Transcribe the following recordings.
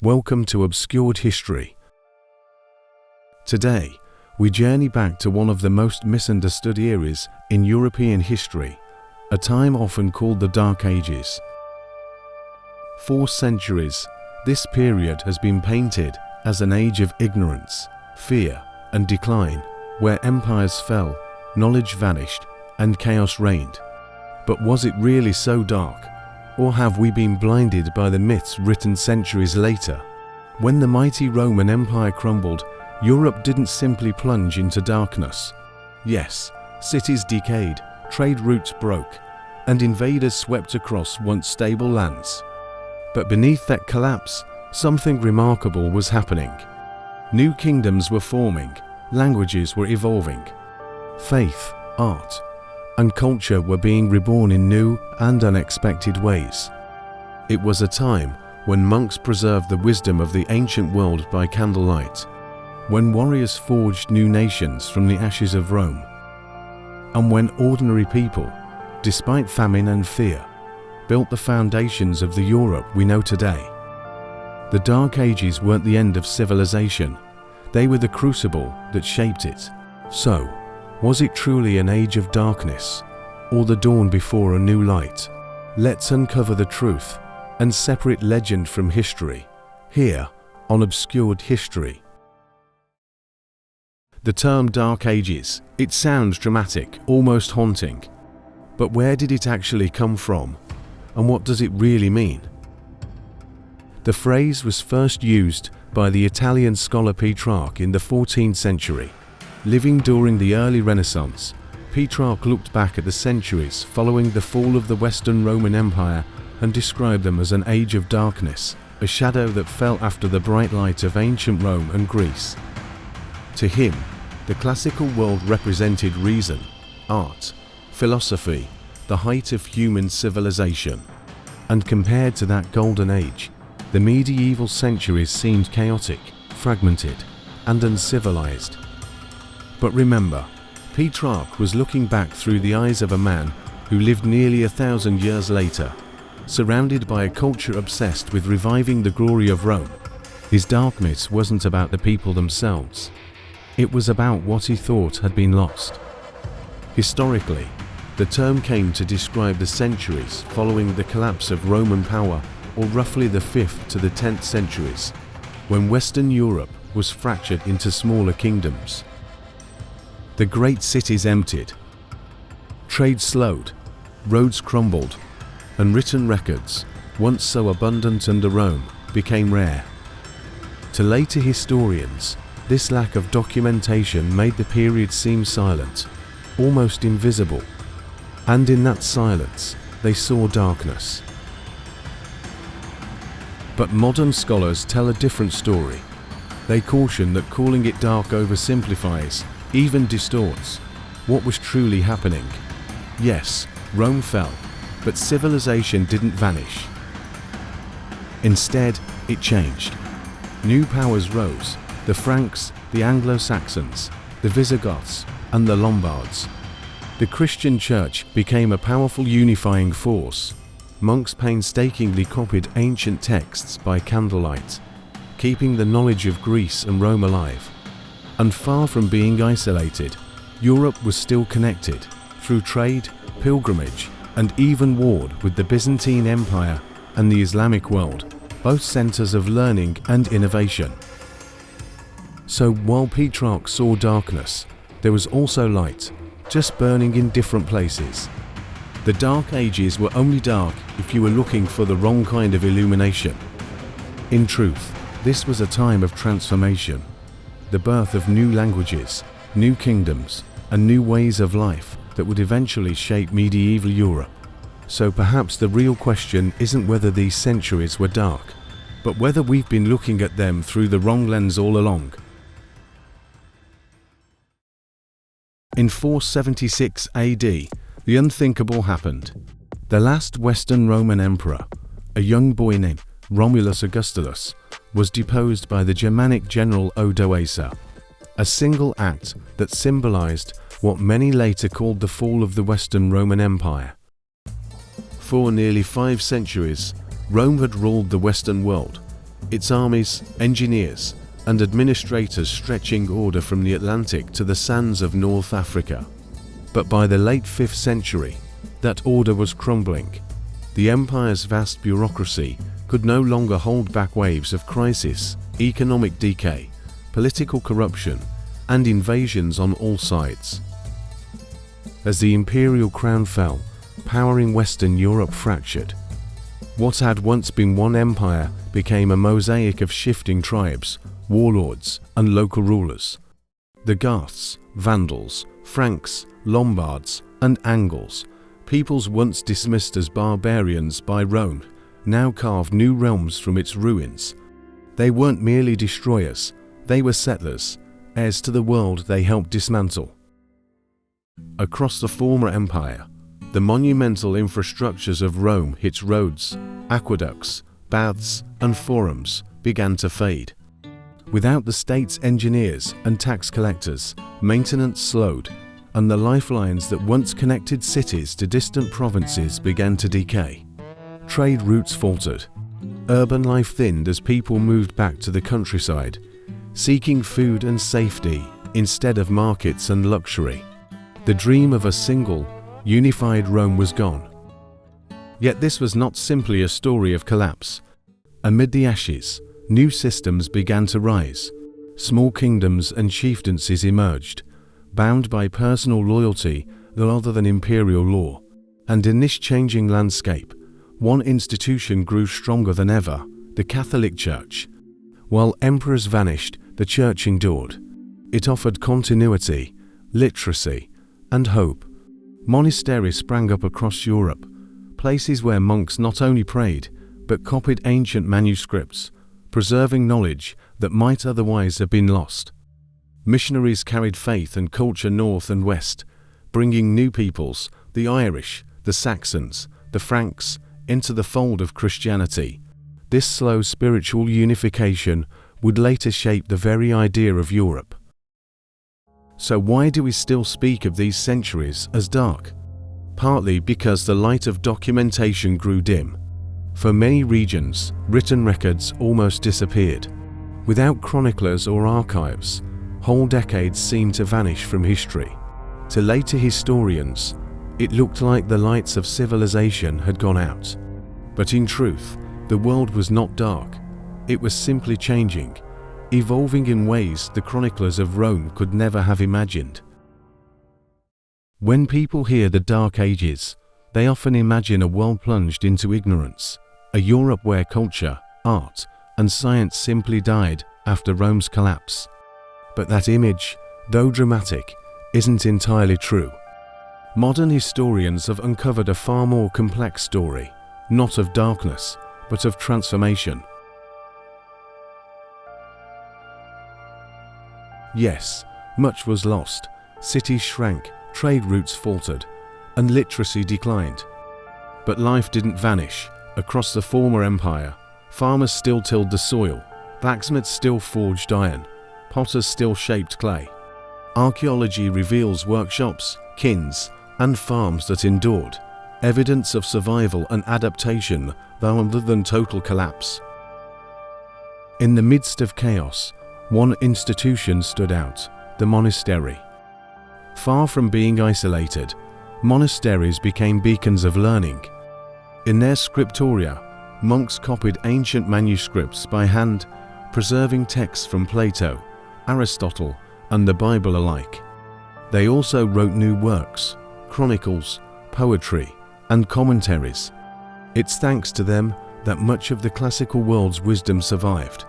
Welcome to Obscured History. Today, we journey back to one of the most misunderstood eras in European history, a time often called the Dark Ages. For centuries, this period has been painted as an age of ignorance, fear, and decline, where empires fell, knowledge vanished, and chaos reigned. But was it really so dark? Or have we been blinded by the myths written centuries later? When the mighty Roman Empire crumbled, Europe didn't simply plunge into darkness. Yes, cities decayed, trade routes broke, and invaders swept across once stable lands. But beneath that collapse, something remarkable was happening. New kingdoms were forming, languages were evolving. Faith, art, and culture were being reborn in new and unexpected ways. It was a time when monks preserved the wisdom of the ancient world by candlelight, when warriors forged new nations from the ashes of Rome, and when ordinary people, despite famine and fear, built the foundations of the Europe we know today. The Dark Ages weren't the end of civilization, they were the crucible that shaped it. So, was it truly an age of darkness, or the dawn before a new light? Let's uncover the truth and separate legend from history, here on Obscured History. The term Dark Ages, it sounds dramatic, almost haunting. But where did it actually come from? And what does it really mean? The phrase was first used by the Italian scholar Petrarch in the 14th century. Living during the early Renaissance, Petrarch looked back at the centuries following the fall of the Western Roman Empire and described them as an age of darkness, a shadow that fell after the bright light of ancient Rome and Greece. To him, the classical world represented reason, art, philosophy, the height of human civilization. And compared to that golden age, the medieval centuries seemed chaotic, fragmented, and uncivilized. But remember, Petrarch was looking back through the eyes of a man who lived nearly 1,000 years later, surrounded by a culture obsessed with reviving the glory of Rome. His darkness wasn't about the people themselves. It was about what he thought had been lost. Historically, the term came to describe the centuries following the collapse of Roman power, or roughly the 5th to the 10th centuries, when Western Europe was fractured into smaller kingdoms. The great cities emptied, trade slowed, roads crumbled, and written records, once so abundant under Rome, became rare. To later historians, this lack of documentation made the period seem silent, almost invisible, and in that silence, they saw darkness. But modern scholars tell a different story. They caution that calling it dark oversimplifies, even distorts, what was truly happening. Yes, Rome fell, but civilization didn't vanish. Instead, it changed. New powers rose: the Franks, the Anglo-Saxons, the Visigoths, and the Lombards. The Christian Church became a powerful unifying force. Monks painstakingly copied ancient texts by candlelight, keeping the knowledge of Greece and Rome alive. And far from being isolated, Europe was still connected through trade, pilgrimage, and even warred with the Byzantine Empire and the Islamic world, both centers of learning and innovation. So while Petrarch saw darkness, there was also light, just burning in different places. The Dark Ages were only dark if you were looking for the wrong kind of illumination. In truth, this was a time of transformation, the birth of new languages, new kingdoms, and new ways of life that would eventually shape medieval Europe. So perhaps the real question isn't whether these centuries were dark, but whether we've been looking at them through the wrong lens all along. In 476 AD, the unthinkable happened. The last Western Roman emperor, a young boy named Romulus Augustulus, was deposed by the Germanic general Odoacer, a single act that symbolized what many later called the fall of the Western Roman Empire. For nearly 5 centuries, Rome had ruled the Western world, its armies, engineers, and administrators stretching order from the Atlantic to the sands of North Africa. But by the late 5th century, that order was crumbling. The empire's vast bureaucracy could no longer hold back waves of crisis, economic decay, political corruption, and invasions on all sides. As the imperial crown fell, power in Western Europe fractured. What had once been one empire became a mosaic of shifting tribes, warlords, and local rulers. The Goths, Vandals, Franks, Lombards, and Angles, peoples once dismissed as barbarians by Rome, now carved new realms from its ruins. They weren't merely destroyers, they were settlers, heirs to the world they helped dismantle. Across the former empire, the monumental infrastructures of Rome, its roads, aqueducts, baths, and forums, began to fade. Without the state's engineers and tax collectors, maintenance slowed, and the lifelines that once connected cities to distant provinces began to decay. Trade routes faltered. Urban life thinned as people moved back to the countryside, seeking food and safety instead of markets and luxury. The dream of a single, unified Rome was gone. Yet this was not simply a story of collapse. Amid the ashes, new systems began to rise. Small kingdoms and chieftaincies emerged, bound by personal loyalty rather than imperial law. And in this changing landscape, one institution grew stronger than ever, the Catholic Church. While emperors vanished, the Church endured. It offered continuity, literacy, and hope. Monasteries sprang up across Europe, places where monks not only prayed, but copied ancient manuscripts, preserving knowledge that might otherwise have been lost. Missionaries carried faith and culture north and west, bringing new peoples, the Irish, the Saxons, the Franks, into the fold of Christianity. This slow spiritual unification would later shape the very idea of Europe. So why do we still speak of these centuries as dark? Partly because the light of documentation grew dim. For many regions, written records almost disappeared. Without chroniclers or archives, whole decades seemed to vanish from history. To later historians, it looked like the lights of civilization had gone out. But in truth, the world was not dark. It was simply changing, evolving in ways the chroniclers of Rome could never have imagined. When people hear the Dark Ages, they often imagine a world plunged into ignorance, a Europe where culture, art, and science simply died after Rome's collapse. But that image, though dramatic, isn't entirely true. Modern historians have uncovered a far more complex story, not of darkness, but of transformation. Yes, much was lost, cities shrank, trade routes faltered, and literacy declined. But life didn't vanish. Across the former empire, farmers still tilled the soil, blacksmiths still forged iron, potters still shaped clay. Archaeology reveals workshops, kilns, and farms that endured, evidence of survival and adaptation rather than total collapse. In the midst of chaos, one institution stood out, the monastery. Far from being isolated, monasteries became beacons of learning. In their scriptoria, monks copied ancient manuscripts by hand, preserving texts from Plato, Aristotle, and the Bible alike. They also wrote new works, chronicles, poetry, and commentaries. It's thanks to them that much of the classical world's wisdom survived.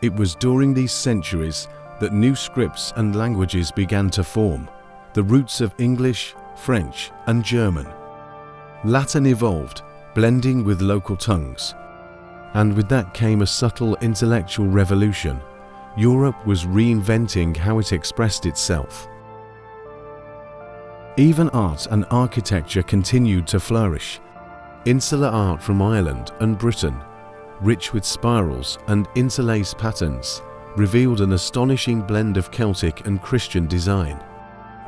It was during these centuries that new scripts and languages began to form, the roots of English, French, and German. Latin evolved, blending with local tongues. And with that came a subtle intellectual revolution. Europe was reinventing how it expressed itself. Even art and architecture continued to flourish. Insular art from Ireland and Britain, rich with spirals and interlaced patterns, revealed an astonishing blend of Celtic and Christian design.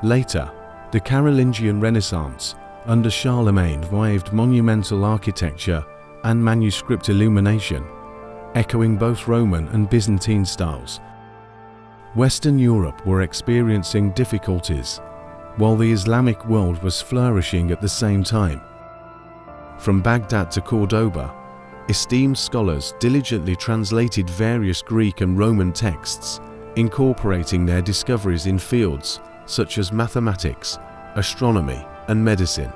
Later, the Carolingian Renaissance under Charlemagne revived monumental architecture and manuscript illumination, echoing both Roman and Byzantine styles. Western Europe were experiencing difficulties, while the Islamic world was flourishing at the same time. From Baghdad to Cordoba, esteemed scholars diligently translated various Greek and Roman texts, incorporating their discoveries in fields such as mathematics, astronomy, and medicine.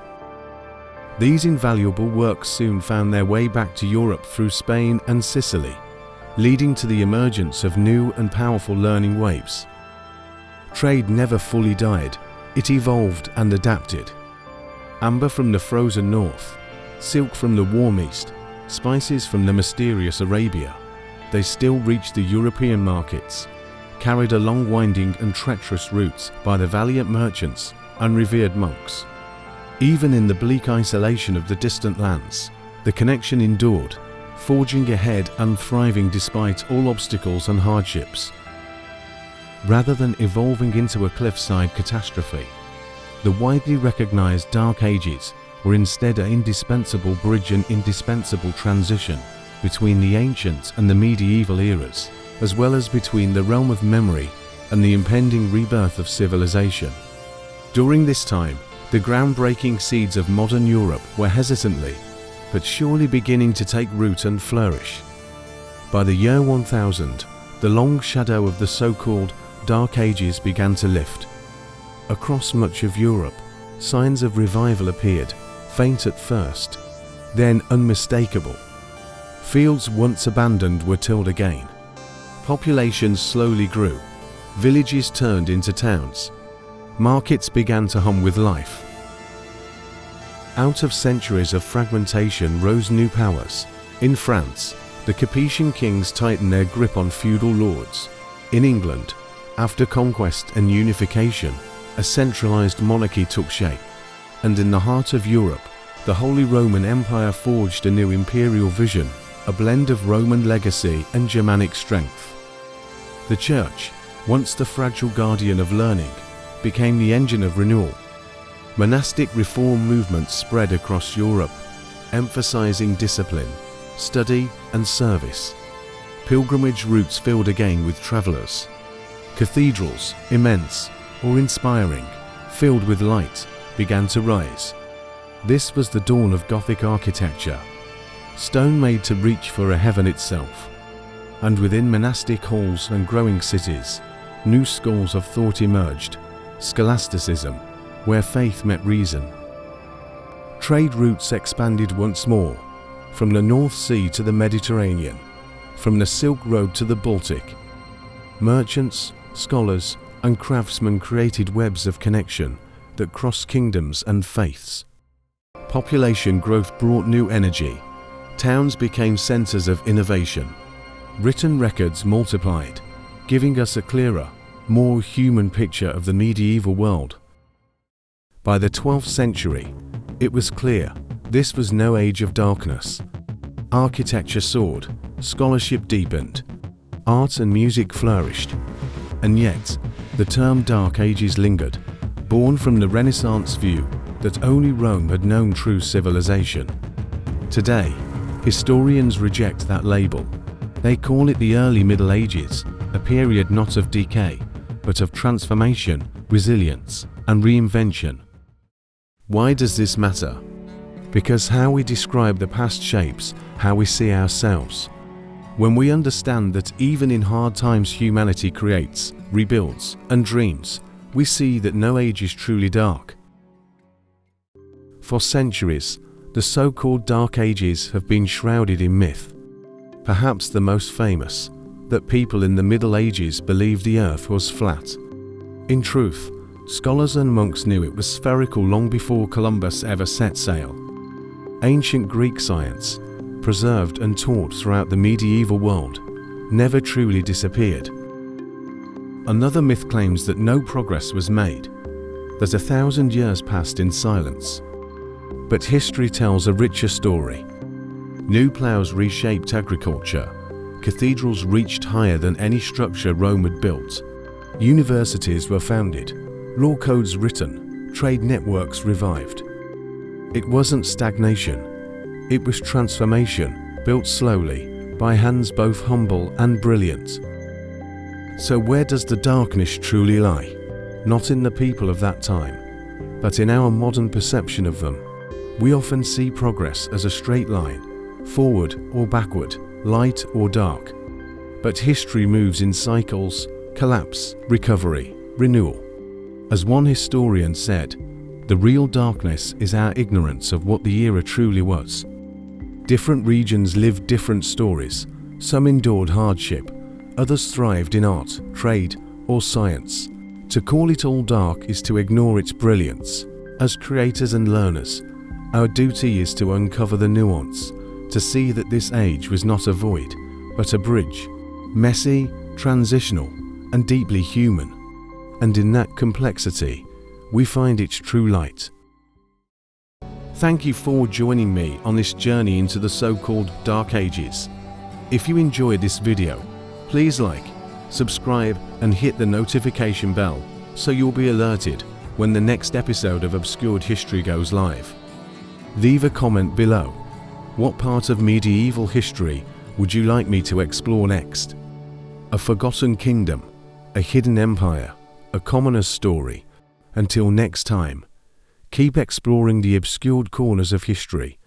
These invaluable works soon found their way back to Europe through Spain and Sicily, leading to the emergence of new and powerful learning waves. Trade never fully died, it evolved and adapted. Amber from the frozen north, silk from the warm east, spices from the mysterious Arabia, they still reached the European markets, carried along winding and treacherous routes by the valiant merchants and revered monks. Even in the bleak isolation of the distant lands, the connection endured, forging ahead and thriving despite all obstacles and hardships. Rather than evolving into a cliffside catastrophe, the widely recognized Dark Ages were instead an indispensable bridge and indispensable transition between the ancient and the medieval eras, as well as between the realm of memory and the impending rebirth of civilization. During this time, the groundbreaking seeds of modern Europe were hesitantly, but surely beginning to take root and flourish. By the year 1000, the long shadow of the so-called Dark Ages began to lift. Across much of Europe, signs of revival appeared, faint at first, then unmistakable. Fields once abandoned were tilled again. Populations slowly grew, villages turned into towns, markets began to hum with life. Out of centuries of fragmentation rose new powers. In France, the Capetian kings tightened their grip on feudal lords. In England, after conquest and unification, a centralized monarchy took shape. And in the heart of Europe, the Holy Roman Empire forged a new imperial vision, a blend of Roman legacy and Germanic strength. The Church, once the fragile guardian of learning, became the engine of renewal. Monastic reform movements spread across Europe, emphasizing discipline, study, and service. Pilgrimage routes filled again with travelers. Cathedrals, immense or inspiring, filled with light, began to rise. This was the dawn of Gothic architecture, stone made to reach for a heaven itself. And within monastic halls and growing cities, new schools of thought emerged. Scholasticism, where faith met reason. Trade routes expanded once more, from the North Sea to the Mediterranean, from the Silk Road to the Baltic. Merchants, scholars, and craftsmen created webs of connection that crossed kingdoms and faiths. Population growth brought new energy. Towns became centers of innovation. Written records multiplied, giving us a clearer, more human picture of the medieval world. By the 12th century, it was clear this was no age of darkness. Architecture soared, scholarship deepened, art and music flourished. And yet, the term Dark Ages lingered, born from the Renaissance view that only Rome had known true civilization. Today, historians reject that label. They call it the early Middle Ages, a period not of decay, but of transformation, resilience, and reinvention. Why does this matter? Because how we describe the past shapes how we see ourselves. When we understand that even in hard times humanity creates, rebuilds, and dreams, we see that no age is truly dark. For centuries, the so-called Dark Ages have been shrouded in myth. Perhaps the most famous, that people in the Middle Ages believed the earth was flat. In truth, scholars and monks knew it was spherical long before Columbus ever set sail. Ancient Greek science, preserved and taught throughout the medieval world, never truly disappeared. Another myth claims that no progress was made, that 1,000 years passed in silence. But history tells a richer story. New plows reshaped agriculture, cathedrals reached higher than any structure Rome had built, universities were founded, law codes written, trade networks revived. It wasn't stagnation, it was transformation, built slowly, by hands both humble and brilliant. So where does the darkness truly lie? Not in the people of that time, but in our modern perception of them. We often see progress as a straight line, forward or backward, light or dark. But history moves in cycles: collapse, recovery, renewal. As one historian said, the real darkness is our ignorance of what the era truly was. Different regions lived different stories. Some endured hardship, others thrived in art, trade, or science. To call it all dark is to ignore its brilliance. As creators and learners, our duty is to uncover the nuance, to see that this age was not a void, but a bridge, messy, transitional, and deeply human. And in that complexity, we find its true light. Thank you for joining me on this journey into the so-called Dark Ages. If you enjoyed this video, please like, subscribe, and hit the notification bell so you'll be alerted when the next episode of Obscured History goes live. Leave a comment below. What part of medieval history would you like me to explore next? A forgotten kingdom, a hidden empire, a commoner's story. Until next time, keep exploring the obscured corners of history